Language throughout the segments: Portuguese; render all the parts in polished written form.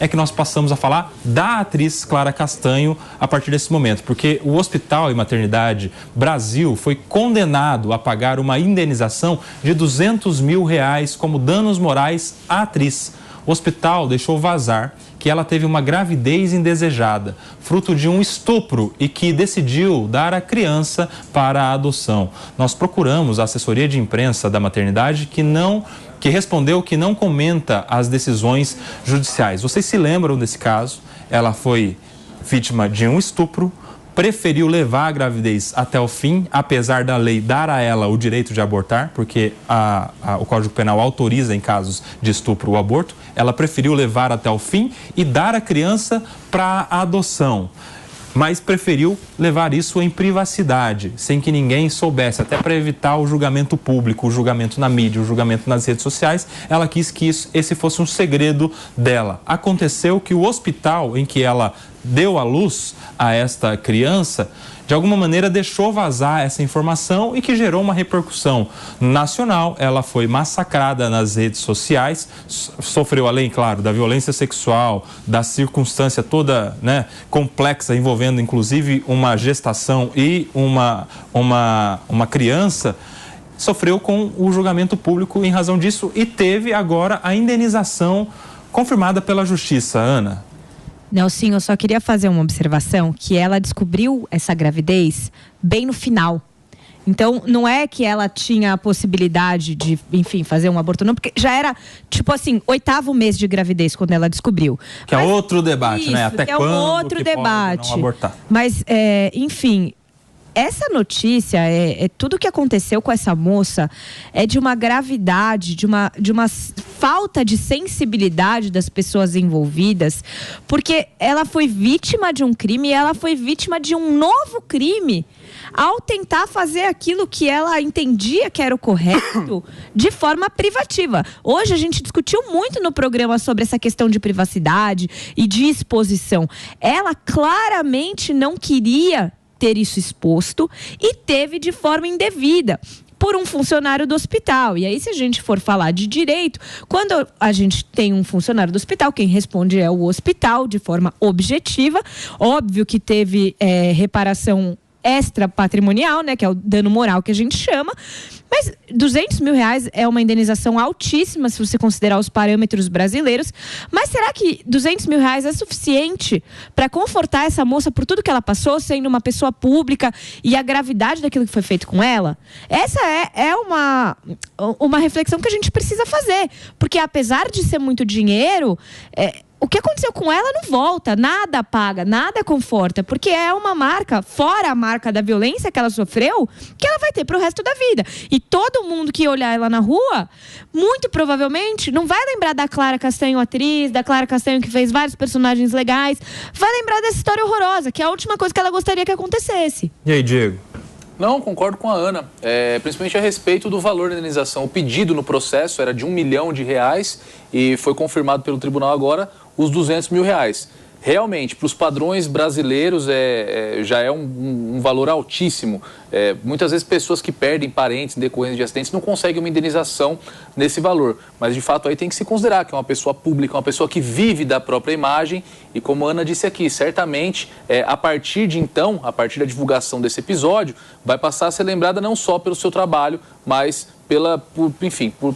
é que nós passamos a falar da atriz Clara Castanho a partir desse momento, porque o Hospital e Maternidade Brasil foi condenado a pagar uma indenização de R$200 mil como danos morais à atriz. O hospital deixou vazar que ela teve uma gravidez indesejada, fruto de um estupro, e que decidiu dar a criança para a adoção. Nós procuramos a assessoria de imprensa da maternidade que respondeu que não comenta as decisões judiciais. Vocês se lembram desse caso? Ela foi vítima de um estupro, preferiu levar a gravidez até o fim, apesar da lei dar a ela o direito de abortar, porque o Código Penal autoriza em casos de estupro o aborto. Ela preferiu levar até o fim e dar a criança para a adoção, mas preferiu levar isso em privacidade, sem que ninguém soubesse, até para evitar o julgamento público, o julgamento na mídia, o julgamento nas redes sociais. Ela quis que esse fosse um segredo dela. Aconteceu que o hospital em que ela deu à luz a esta criança, de alguma maneira deixou vazar essa informação e que gerou uma repercussão nacional. Ela foi massacrada nas redes sociais, sofreu, além, claro, da violência sexual, da circunstância toda, né, complexa, envolvendo inclusive uma gestação e uma criança, sofreu com o julgamento público em razão disso e teve agora a indenização confirmada pela Justiça. Ana? Nelson, eu só queria fazer uma observação, que ela descobriu essa gravidez bem no final. Então, não é que ela tinha a possibilidade de, enfim, fazer um aborto, não, porque já era, tipo assim, 8º mês de gravidez quando ela descobriu. Que é outro debate, isso, né? Até que quando é um outro debate. Pode não abortar. Mas, enfim, essa notícia, tudo que aconteceu com essa moça é de uma gravidade, de uma falta de sensibilidade das pessoas envolvidas, porque ela foi vítima de um crime e ela foi vítima de um novo crime ao tentar fazer aquilo que ela entendia que era o correto de forma privativa. Hoje a gente discutiu muito no programa sobre essa questão de privacidade e de exposição. Ela claramente não queria ter isso exposto e teve de forma indevida por um funcionário do hospital. E aí, se a gente for falar de direito, quando a gente tem um funcionário do hospital, quem responde é o hospital de forma objetiva. Óbvio que teve reparação extra patrimonial, né, que é o dano moral que a gente chama, mas R$200 mil é uma indenização altíssima se você considerar os parâmetros brasileiros. Mas será que R$200 mil é suficiente para confortar essa moça por tudo que ela passou, sendo uma pessoa pública, e a gravidade daquilo que foi feito com ela? Essa é uma reflexão que a gente precisa fazer, porque apesar de ser muito dinheiro, o que aconteceu com ela não volta, nada paga, nada conforta, porque é uma marca, fora a marca da violência que ela sofreu, que ela vai ter pro resto da vida. E todo mundo que olhar ela na rua, muito provavelmente, não vai lembrar da Clara Castanho atriz, da Clara Castanho que fez vários personagens legais, vai lembrar dessa história horrorosa, que é a última coisa que ela gostaria que acontecesse. E aí, Diego? Não, concordo com a Ana, principalmente a respeito do valor da indenização. O pedido no processo era de R$1 milhão e foi confirmado pelo tribunal agora os R$200 mil. Realmente, para os padrões brasileiros, já é um valor altíssimo. Muitas vezes pessoas que perdem parentes em decorrência de acidentes não conseguem uma indenização nesse valor. Mas, de fato, aí tem que se considerar que é uma pessoa pública, uma pessoa que vive da própria imagem. E como a Ana disse aqui, certamente, a partir de então, a partir da divulgação desse episódio, vai passar a ser lembrada não só pelo seu trabalho, mas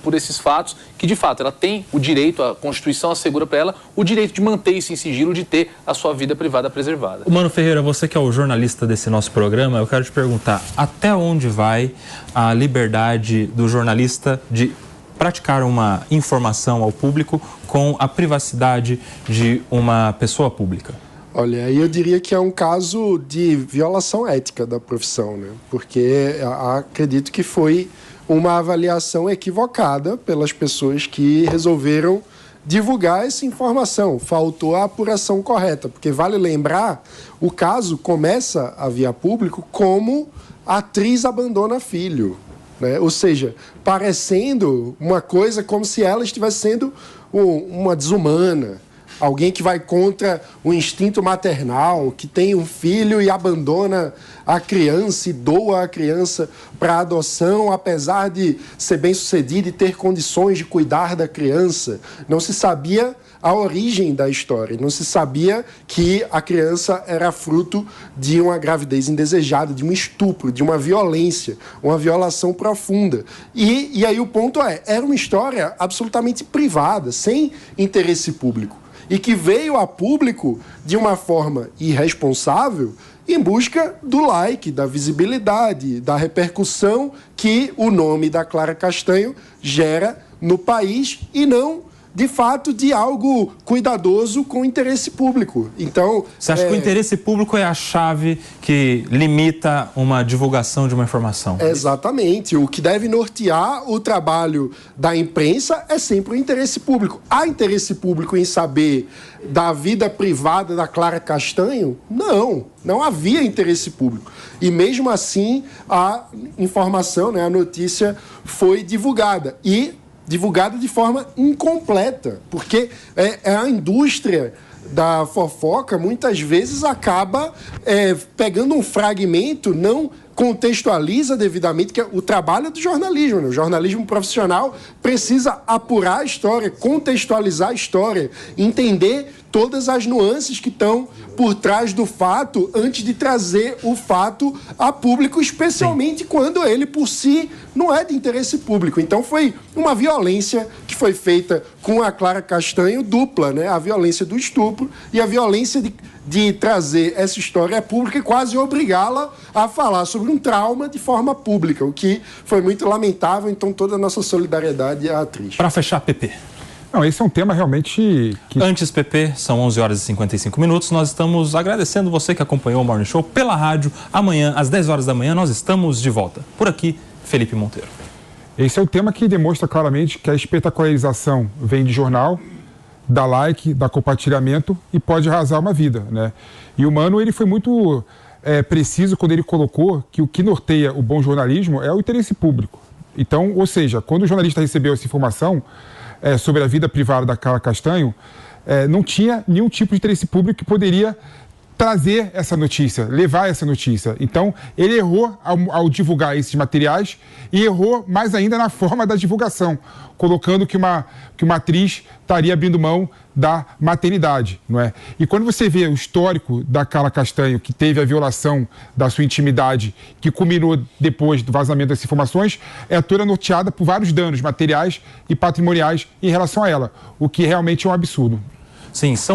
por esses fatos, que de fato ela tem o direito, a Constituição assegura para ela o direito de manter isso em sigilo, de ter a sua vida privada preservada. Mano Ferreira, você que é o jornalista desse nosso programa, eu quero te perguntar, até onde vai a liberdade do jornalista de praticar uma informação ao público com a privacidade de uma pessoa pública? Olha, eu diria que é um caso de violação ética da profissão, né? Porque acredito que foi uma avaliação equivocada pelas pessoas que resolveram divulgar essa informação. Faltou a apuração correta, porque vale lembrar, o caso começa a via público como atriz abandona filho, né? Ou seja, parecendo uma coisa como se ela estivesse sendo uma desumana, alguém que vai contra o instinto maternal, que tem um filho e abandona a criança e doa a criança para adoção, apesar de ser bem-sucedido e ter condições de cuidar da criança. Não se sabia a origem da história. Não se sabia que a criança era fruto de uma gravidez indesejada, de um estupro, de uma violência, uma violação profunda. E aí o ponto era uma história absolutamente privada, sem interesse público, e que veio a público de uma forma irresponsável em busca do like, da visibilidade, da repercussão que o nome da Clara Castanho gera no país e não, de fato, de algo cuidadoso com interesse público. Então, você acha que o interesse público é a chave que limita uma divulgação de uma informação? Exatamente. O que deve nortear o trabalho da imprensa é sempre o interesse público. Há interesse público em saber da vida privada da Clara Castanho? Não havia interesse público. E mesmo assim, a informação, a notícia foi divulgada. E divulgada de forma incompleta, porque a indústria da fofoca muitas vezes acaba pegando um fragmento, não contextualiza devidamente, que é o trabalho do jornalismo. O jornalismo profissional precisa apurar a história, contextualizar a história, entender todas as nuances que estão por trás do fato antes de trazer o fato a público, especialmente quando ele por si não é de interesse público. Então foi uma violência que foi feita com a Clara Castanho dupla, a violência do estupro e a violência de trazer essa história pública e quase obrigá-la a falar sobre um trauma de forma pública, o que foi muito lamentável. Então toda a nossa solidariedade à atriz. Para fechar, PP. Não, esse é um tema realmente... Antes, PP, são 11 horas e 55 minutos. Nós estamos agradecendo você que acompanhou o Morning Show pela rádio. Amanhã, às 10 horas da manhã, nós estamos de volta. Por aqui, Felipe Monteiro. Esse é o tema que demonstra claramente que a espetacularização vem de jornal, dá like, dá compartilhamento e pode arrasar uma vida, E o Mano, ele foi muito preciso quando ele colocou que o que norteia o bom jornalismo é o interesse público. Então, ou seja, quando o jornalista recebeu essa informação sobre a vida privada da Clara Castanho, não tinha nenhum tipo de interesse público que poderia trazer essa notícia, levar essa notícia. Então, ele errou ao divulgar esses materiais e errou mais ainda na forma da divulgação, colocando que uma atriz estaria abrindo mão da maternidade, não é? E quando você vê o histórico da Clara Castanho, que teve a violação da sua intimidade, que culminou depois do vazamento dessas informações, é toda norteada por vários danos materiais e patrimoniais em relação a ela, o que realmente é um absurdo. Sim, são